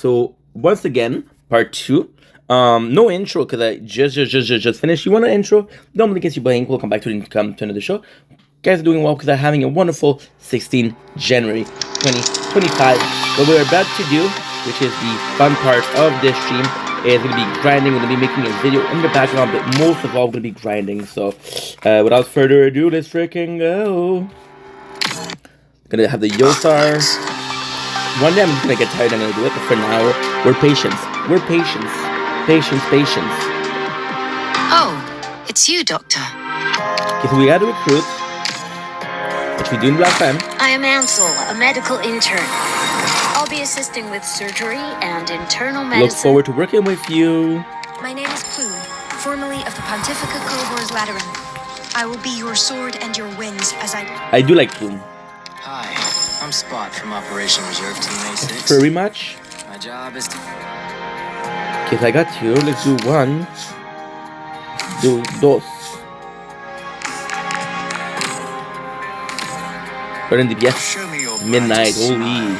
So once again, part 2. No intro because I just finished. You want an intro? Normally, gets you blank. Welcome back to another show. Guys are doing well because I'm having a wonderful 16 January 2025. What we're about to do, which is the fun part of this stream, is going to be grinding. We're going to be making a video in the background, but most of all, we're going to be grinding. So, without further ado, let's freaking go. Gonna have the Yosar. One day I'm just gonna get tired and I'm gonna do it, but for now, we're patient. We're patience. Patience. Oh, it's you, Doctor. Okay, so we gotta recruit, which we did last time. I am Ansel, a medical intern. I'll be assisting with surgery and internal medicine. Look forward to working with you. My name is Plume, formerly of the Pontifica Cohors Lateran. I will be your sword and your wings as I do like Plume. Hi, I'm Spot from Operation Reserve Team A6. Very much. My job is to... Okay, so I got you. Let's do one. Do dos. Burn the yes. Midnight. Holy.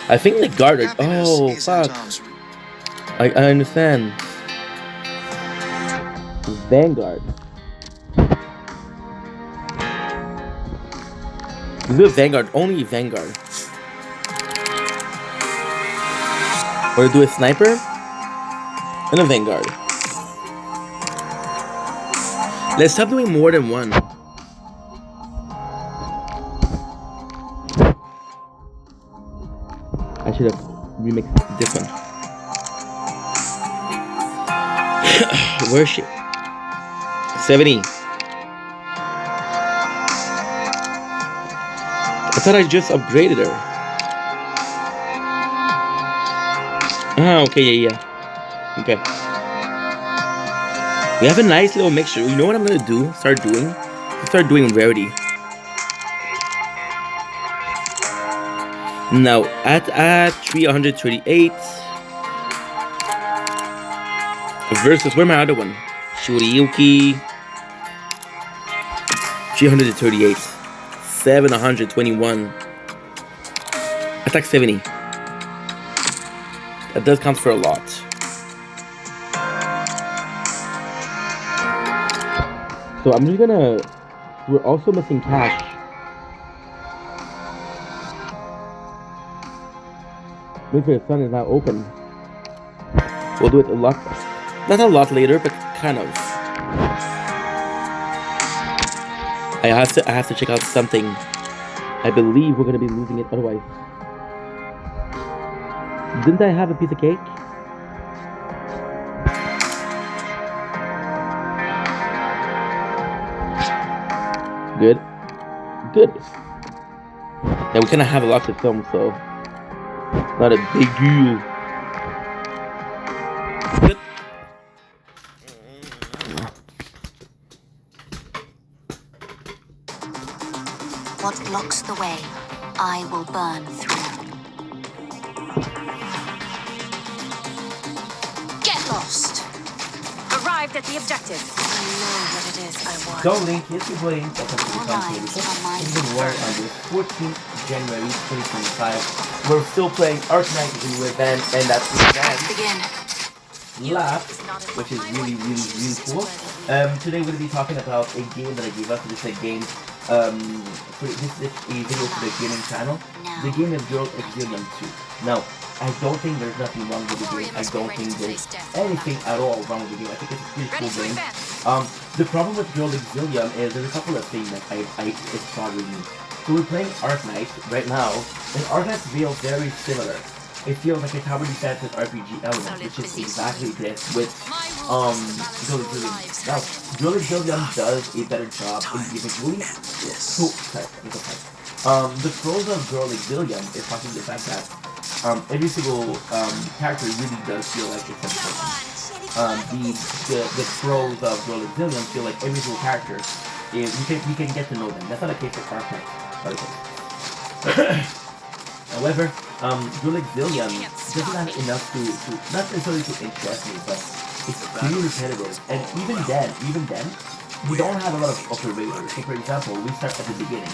I think they guarded. Oh, fuck. I understand. Vanguard. Do a Vanguard, only Vanguard. Or do a Sniper and a Vanguard. Let's stop doing more than one. I should have remixed this one. Where is she? 70. I thought I just upgraded her. Ah, okay, yeah. Okay. We have a nice little mixture. You know what I'm gonna do? Start doing rarity. Now, at 338 versus, where's my other one? Shuriyuki. 338. 721. Attack 70. That does count for a lot. So I'm just gonna... We're also missing cash. Maybe the sun is not open. We'll do it a lot... Not a lot later, but kind of. I have to check out something. I believe we're gonna be losing it otherwise. Didn't I have a piece of cake? Good. Yeah, we kinda have a lot to film, so not a big deal. Good. What blocks the way, I will burn through. Get lost! arrived at the objective. I know what it is I want. So, Link, here's your blade. Welcome to the conversation. In the war on the 14th January 2025. We're still playing Arknight in the event, and that's the event. Lap, which is really cool. Today we're going to be talking about a game that I gave us. This is a game, this is a video for the gaming channel. The game is Girl Exilium 2. Now, I don't think there's nothing wrong with the game. I don't think there's anything at all wrong with the game. I think it's a pretty cool game. The problem with Girl Exilium is there's a couple of things that it's bothering me. So we're playing Arknight right now, and Arknight feels very similar. It feels like a tower defense with RPG element, which is exactly this with Girl Exilium. Now, Girl Exilium does a better job in giving really the pros of Girl Exilium is possibly the fact that every single character really does feel like it's a person. The pros of Girl Exilium feel like every single character is you can get to know them. That's not the case for Arknight. However, Girl Exilium doesn't have enough to not necessarily to interest me, but it's pretty repetitive. And even then, we don't have a lot of operators. So for example, we start at the beginning.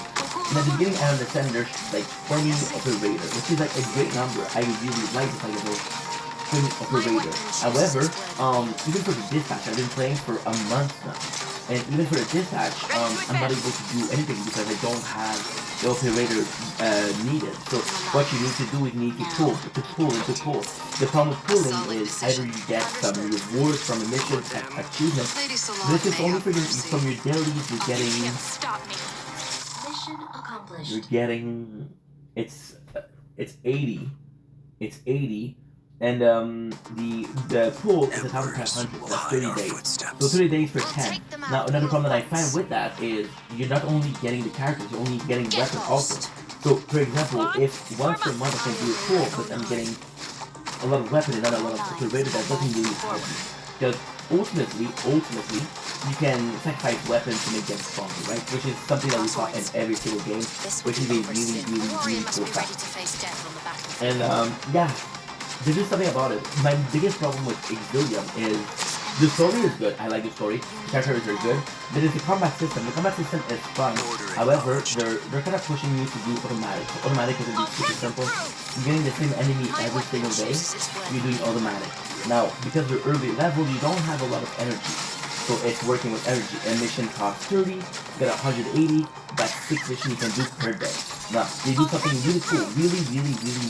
And at the beginning, I understand there's like 20 operator, which is like a great number. I really like the fact that there's 20 operator. However, even for the dispatch, I've been playing for a month now. And even for the dispatch, I'm not able to do anything because I don't have the operator needed. So what you need to do is you need to pull, and to pull. The problem with pulling is either you get some rewards from a mission achievement. This is only for from your dailies. You're getting it's 80. It's 80. And the pool is 1,500. That's 30 days. So 30 days for 10. Now another problem that I find with that is you're not only getting the characters, you're only getting weapons also. So for example, if once per month I can do a pool, but I'm getting a lot of weapons and not a lot of operator, that doesn't really help me. Because ultimately, you can sacrifice weapons to make them stronger, right? Which is something that we saw in every single game, which is a really cool fact. And yeah. There's just something about it. My biggest problem with Exilium is the story is good. I like the story. The characters are good. But it's the combat system. The combat system is fun. However, they're kind of pushing you to do automatic. Automatic is going to be super simple. You're getting the same enemy every single day. You're doing automatic. Now, because you're early level, you don't have a lot of energy. So it's working with energy. A mission costs 30, you get 180, that's 6 missions you can do per day. Now, they do something really cool, really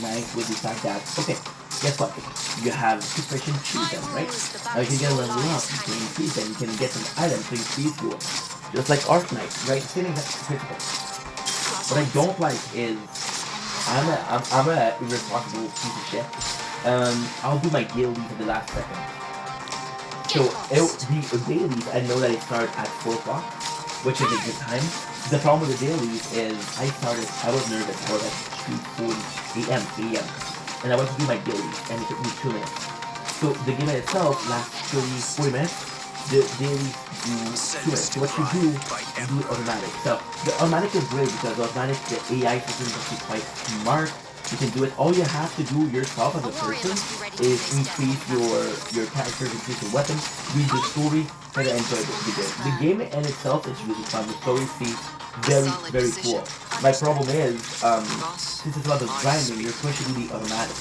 nice with the fact that, okay, guess what? You have 6 missions, choose them, right? Now you can get a level up, you can increase them, you can get some items to increase yours. Just like arknight, right? Same exact principle. What I don't like is, I'm a irresponsible piece of shit. I'll do my dailies at the last second. So, the dailies, I know that it started at 4 o'clock, which is a good time. The problem with the dailies is I was nervous, I was like 3:40 a.m. And I went to do my dailies, and it took me 2 minutes. So the game itself lasts 40 minutes, the dailies do 2 minutes. So what you do automatic. So the automatic is great because the automatic, the AI system is actually quite smart. You can do it. All you have to do yourself as a person is increase your characters, increase your weapons, read the story, try to enjoy the game. The game in itself is really fun. The story seems very cool. My problem is, since it's about the grinding, you're pushed to do the automatic.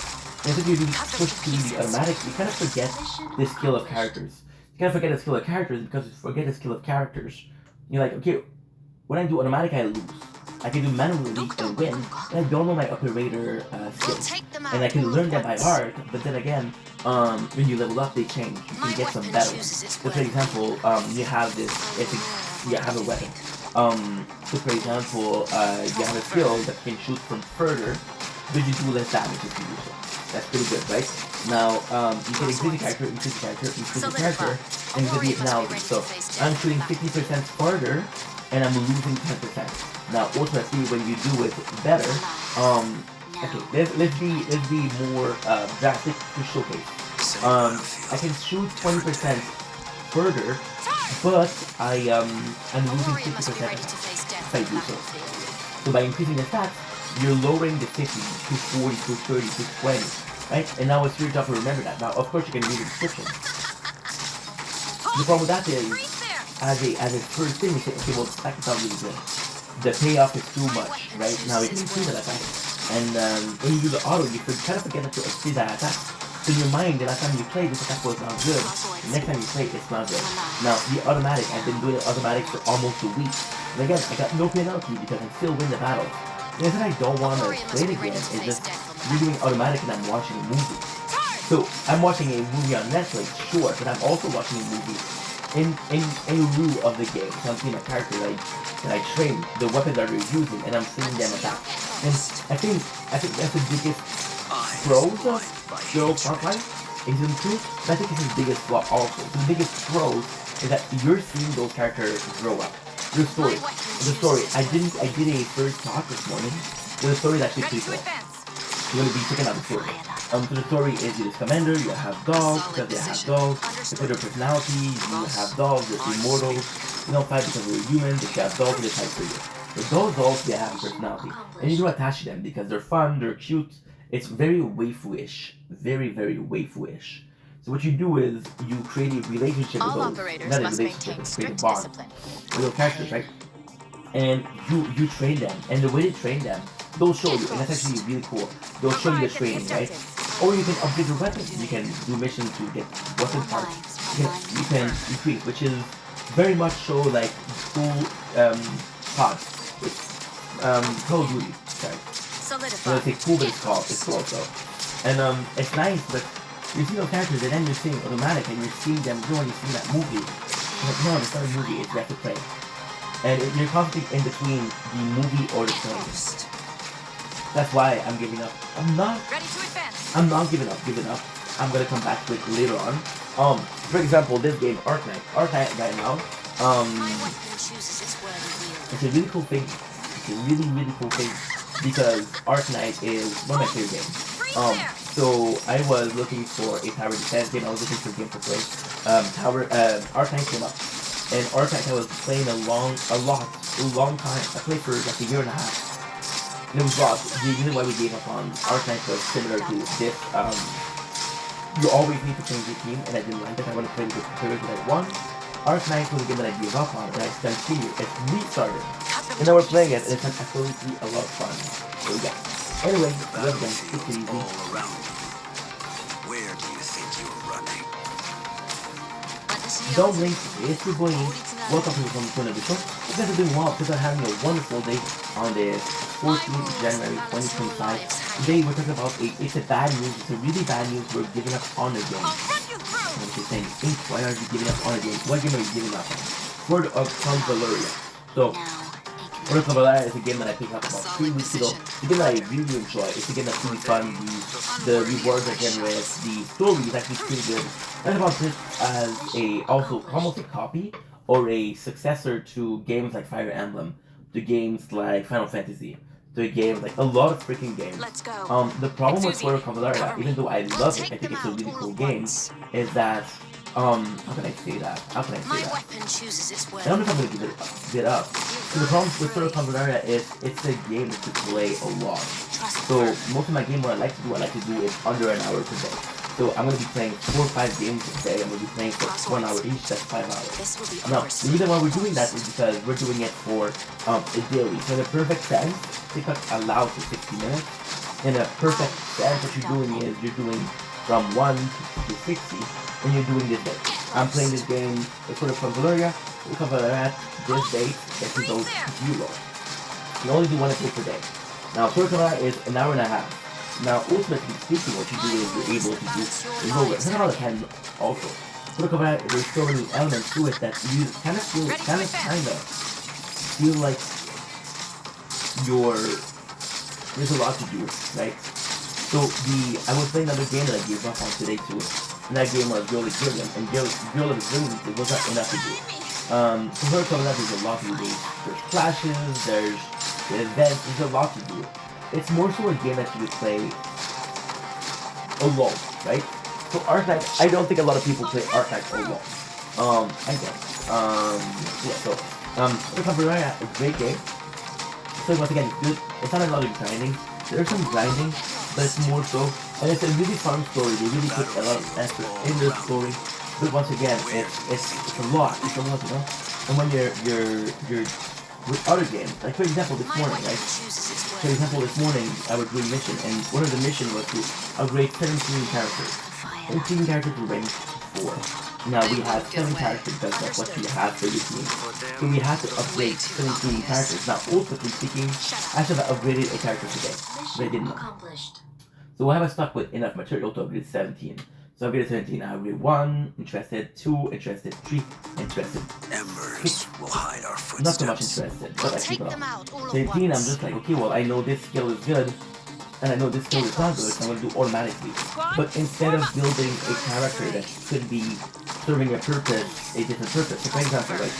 And if you really push to do the automatic, you kind of forget the skill of characters. You kind of forget the skill of characters because you forget the skill of characters. You're like, okay, when I do automatic, I lose. I can do manually and win, and I don't know my operator skills. And I can learn them by heart, but then again, when you level up, they change. You can get some better ones. So for example, you have this, you have a weapon. So for example, you have a skill that can shoot from further, but you do less damage if you do so. That's pretty good, right? Now, you can increase the character, and you can do it now. So I'm shooting 50% farther, and I'm losing 10%. Now, ultimately, when you do it better, okay, let's be more drastic to showcase. I can shoot 20% further, but I'm losing 50% if I do so. So by increasing the stats, you're lowering the 50 to 40 to 30 to 20, right? And now it's your job to remember that. Now, of course, you can read the description. The problem with that is, as a first thing, you say, okay, well, that can sound really good. The payoff is too much, right? Now you can increase that attack. And when you do the auto, you kind of forget to see that attack. So in your mind, the last time you played, this attack was not good. The next time you play, it's not good. Now, the automatic, I've been doing automatic for almost a week. And again, I got no penalty because I still win the battle. The reason I don't want to play it again is just you're doing automatic and I'm watching a movie. So, I'm watching a movie on Netflix, sure, but I'm also watching a movie in lieu of the game. So I'm seeing a character that I train, the weapons that they're using, and I'm seeing them attack. And I think that's the biggest pros of Girl Frontline, Season 2, but I think it's his biggest flaw also. The biggest pros is that you're seeing those characters grow up. The story. I did a first talk this morning. The story is actually pretty cool. You're going to be checking out the story. So the story is you're this commander, you have dogs, because they have dogs, they put their personalities, you have dogs, they're immortals, you don't fight because they're human, they have dogs, they fight for you. But those dogs, they have a personality. And you do attach to them because they're fun, they're cute, it's very waifu-ish. Very waifu-ish. So what you do is you create a relationship with those, not a relationship, it's create a bond with those characters, right? and you train them, and the way they train them, they'll show you, and that's actually really cool. They'll show you the training, right? Or you can upgrade your weapon. You can do missions to get weapon parts. You can increase, which is very much so like cool COD. It's Call of Duty. Sorry. So it's cool, but it's cool also. And it's nice, but you see those characters, and then you're seeing automatic, and you're seeing them grow, and you're seeing that movie. But no, it's not a movie, it's you have to play. And you're constantly in between the movie or the play. That's why I'm giving up. I'm not giving up. I'm gonna come back to it later on. For example, this game, Arknight. Arknight right now, it's a really cool thing. It's a really cool thing because Arknight is one of my favorite games. So I was looking for a tower defense game. I was looking for a game to play. Arknight came up, and Arknight I was playing a long time. I played for like a year and a half. And it was lost. The reason why we gave up on Arknight was similar to this. You always need to change your team, and I didn't like it. I want to play with the players that I won. Arknight was a game that I gave up on, and I continued. It's restarted. And now we're playing it, and it's absolutely a lot of fun. So yeah. Anyway, let's go. Take it easy. All around. Where do you think you're running? Don't blink, it's your boy. Welcome to the show. You guys are doing well because I'm having a wonderful day on the 14th January 2025. Today we're talking about it's a bad news, it's a really bad news, we're giving up on the game. And she's saying, why are you giving up on the game? What game are you giving up on? Word of Convaleria. So, Word of Convaleria is a game that I picked up about 3 weeks ago. It's a game that I really enjoy. It's a game that's really fun. The rewards are generous. The story is actually pretty good. And about this as also almost a copy or a successor to games like Fire Emblem, to games like Final Fantasy, to games like a lot of freaking games. Let's go. The problem with Word of Convaleria, even though I love it, I think it's a really cool game, is that how can I say that? I don't know if I'm gonna give it up. So the problem with Word of Convaleria is it's a game that you play a lot. So most of my game, what I like to do is under an hour per day. So I'm going to be playing 4 or 5 games a day. I'm going to be playing for 1 hour each, that's 5 hours. Now, the reason why we're doing that is because we're doing it for a daily. So in a perfect sense, TikTok allows for 60 minutes. In a perfect sense, what you're doing is you're doing from 1 to 60, and you're doing this day. I'm playing this game for the Convaleria. We cover that this date, it can go to 0. You only do 1 episode per day. Now, Convaleria is an hour and a half. Now, ultimately speaking, what you do is you're able to do is over. It's not all the time also. Convaleria, there's so many elements to it that you kind of feel like there's a lot to do, right? So I was playing another game that I gave up on today too. And that game was Girl is Brilliant, and Girl is Brilliant, it was not enough to do. For Convaleria, there's a lot to do. There's clashes, there's events, there's a lot to do. It's more so a game that you would play alone, right? So Arknight, I don't think a lot of people play Arknight alone. I don't. Yeah, so, Convaleria, a great game. So once again, it's good. It's not a lot of grinding. There's some grinding, but it's more so, and it's a really fun story. They really put a lot of effort in the story. But once again, it's a lot. It's a lot, you know. And when you're with other games, like for example this morning, right? For example this morning I was doing a mission, and one of the missions was to upgrade 17 characters. 17 characters to rank 4. Now we have 7 characters because that's what you have for your team. So we have to upgrade 17 characters. Now ultimately speaking, I should have upgraded a character today, but I did not. So why have I stuck with enough material to upgrade 17? So I upgraded 17, I upgraded 1, interested, 2, interested, 3, interested. Embers will hide our footsteps. Not so much interested, but I keep it up. 17, I'm just like, okay, well, I know this skill is good, and I know this skill is not good, so I'm going to do automatically. But instead of building a character that could be serving a purpose, a different purpose. So for example, right,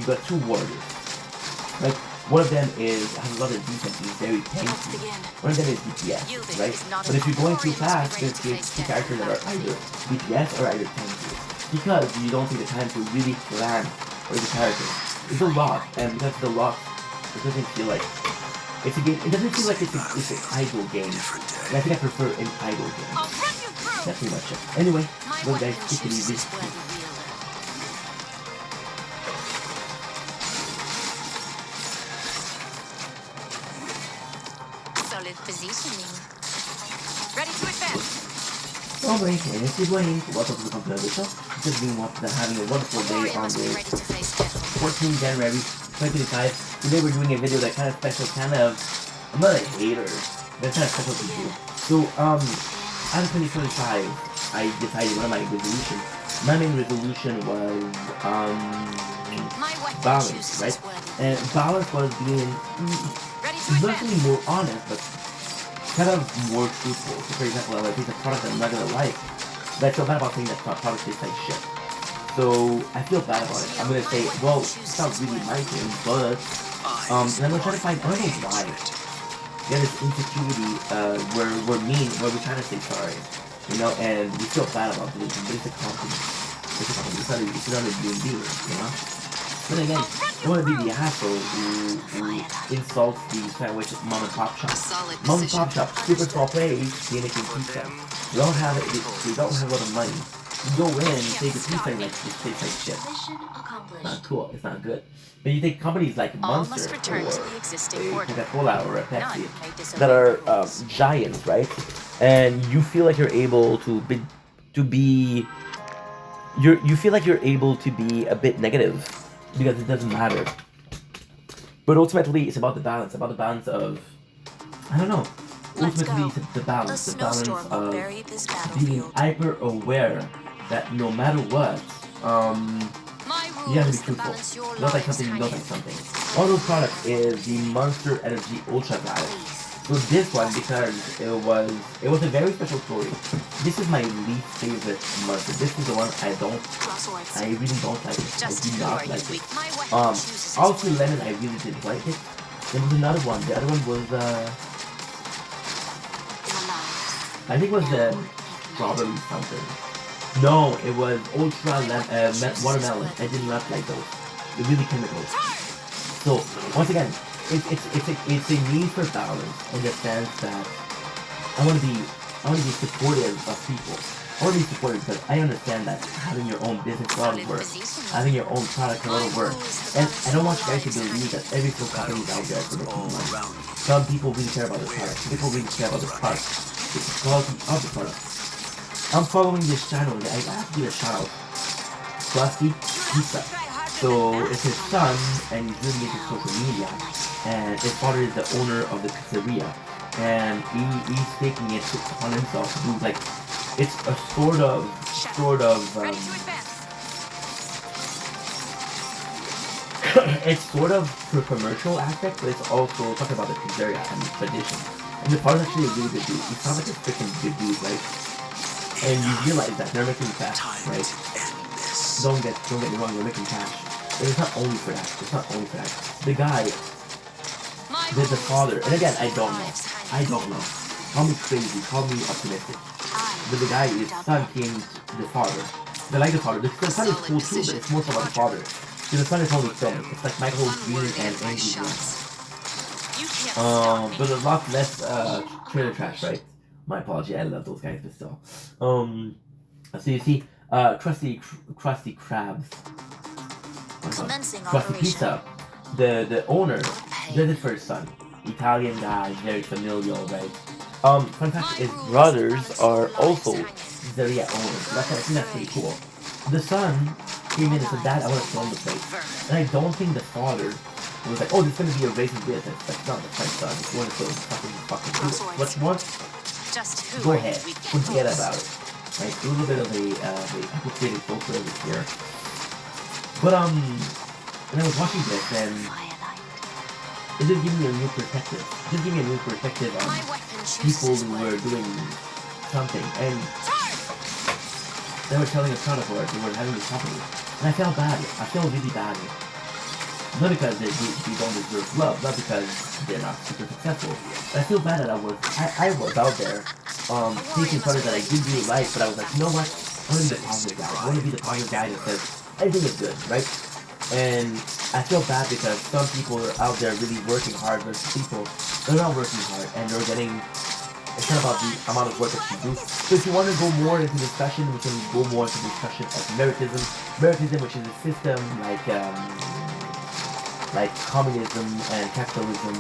you got 2 warriors. Like, one of them has a lot of defense, he's very tanky. One of them is DPS, right? But if you're going too fast, there's 2 characters that are either DPS or either tanky. Because you don't take the time to really plan for the character. It's a lot, and because it's a lot, it doesn't feel like it's a game. It doesn't feel like it's an idle game. And I think I prefer an idle game. That's pretty much it. Anyway, well guys, take it easy. Alright, and this is Wayne. Welcome to the Computer Show. Just been having a wonderful day on the 14th January 2025. Today we're doing a video that kind of special, I'm not a hater, but it's kind of special to do. So, out of 2025, I decided one of my resolutions. My main resolution was, balance, right? And balance was being, not really more honest, but kind of more truthful. So for example, if I take a product that I'm not gonna like, but I feel bad about saying that product tastes like shit. So I feel bad about it. I'm gonna say, well, it's not really my thing, but and I'm gonna try to find, I don't know why. We have this insecurity where we're mean, where we're trying to say sorry, you know, and we feel bad about it. But it's a compliment. It's not a human being, you know. But again, I want to be the asshole who insults the sandwich mom and pop shop. Mom and pop shop, super small place, they're making pizza. They don't have it. They don't have a lot of money. You go in, you take a pizza and like it tastes like shit. It's not cool. It's not good. But you take companies like Monster or a Coca-Cola or a Pepsi that are giants, right? And you feel like you're able to be you feel like you're able to be a bit negative. Because it doesn't matter. But ultimately, it's about the balance. About the balance of, I don't know. Ultimately, it's the balance. The balance of being hyper aware that no matter what, you have to be truthful. You don't like something, you don't like something. One of those products is the Monster Energy Ultra guy. So this one, because it was a very special story. This is my least favorite Monster. This is the one I really don't like it. I do not like it. Also lemon, I really didn't like it. There was another one. The other one was I think it was strawberry something. No, it was ultra watermelon. I did not like those. They're really chemicals. So once again, it's a need for balance in the sense that I want to be supportive of people. I want to be supportive because I understand that having your own business is a lot of work. Having your own product is a lot of work. And I don't want you guys to believe that every single company is out there for making money. Some people really care about the product. Some people really care about the product. The quality of the product. I'm following this channel. I have to give a shout out. Krusty Pizza. So it's his son and he's really into social media. And his father is the owner of the pizzeria, and he's taking it upon himself to do like it's a sort of it's sort of for commercial aspect, but it's also talking about the pizzeria and the tradition. And the father's actually a really good dude. He sounds like a freaking good dude, right? And you realize that they're making cash, right? Don't get me wrong, they're making cash. But it's not only for that. It's not only for that. The guy. There's the father, and again, I don't know. Call me crazy, call me optimistic. But the guy, his son came to the father. They like the father. The son is cool too, but it's more so about the father. So the son is only filming. It's like Michael Green and Angie Green. But a lot less trailer trash, right? My apology, I love those guys, but still. So you see, Krusty Krabs, Krusty Pizza. The owner did it for his son. Italian guy, very familial, right? Fun fact, his brothers are also pizzeria owners. So I think that's pretty cool. The son came in and said, Dad, I want to film the place. And I don't think the father was like, oh, this is going to be a racing business. That's not the right son. If you want to film fucking do it. What you want? Go ahead. Forget about it. Right? A little bit of a complicated filter over here. But, and I was watching this, and it just gave me a new perspective. It just gave me a new perspective on people who were doing something, and they were telling a ton of work, they were having this company. And I felt bad. I felt really bad. Not because they don't deserve love, not because they're not super successful. But I feel bad that I was out there, taking products that I did really like, but I was like, you know what? I want to be the positive guy. I want to be the positive guy that says, everything is good, right? And I feel bad because some people are out there really working hard versus people they're not working hard and they're getting, it's not about the amount of work that you do. So if you want to go more into discussion, we can go more into discussion of meritism. Meritism, which is a system like communism and capitalism.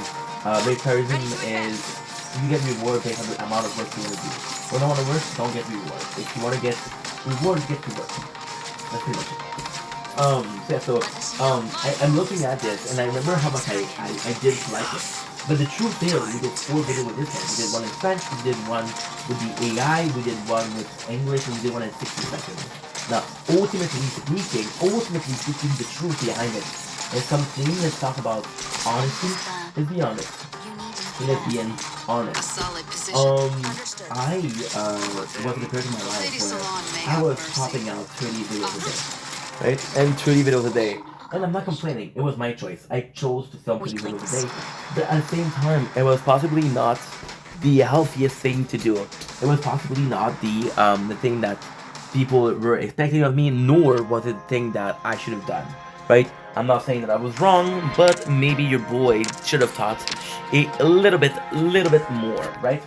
Meritism is you get rewarded based on the amount of work you want to do. When you want to work, don't get rewarded. If you want to get rewarded, get to work. That's pretty much it. I'm looking at this, and I remember how much I didn't like it. But the truth is, we did 4 videos with this one. We did one in French, we did one with the AI, we did one with English, and we did one in 60 seconds. Now, ultimately speaking, the truth behind it is something. Let's talk about honesty. Let's be honest. Let's be honest. I was in a period of my life where I was popping out 30 videos a day. Right? And 30 videos a day. And I'm not complaining. It was my choice. I chose to film 30 videos a day. But at the same time, it was possibly not the healthiest thing to do. It was possibly not the thing that people were expecting of me, nor was it the thing that I should have done. Right? I'm not saying that I was wrong, but maybe your boy should have thought a little bit more, right?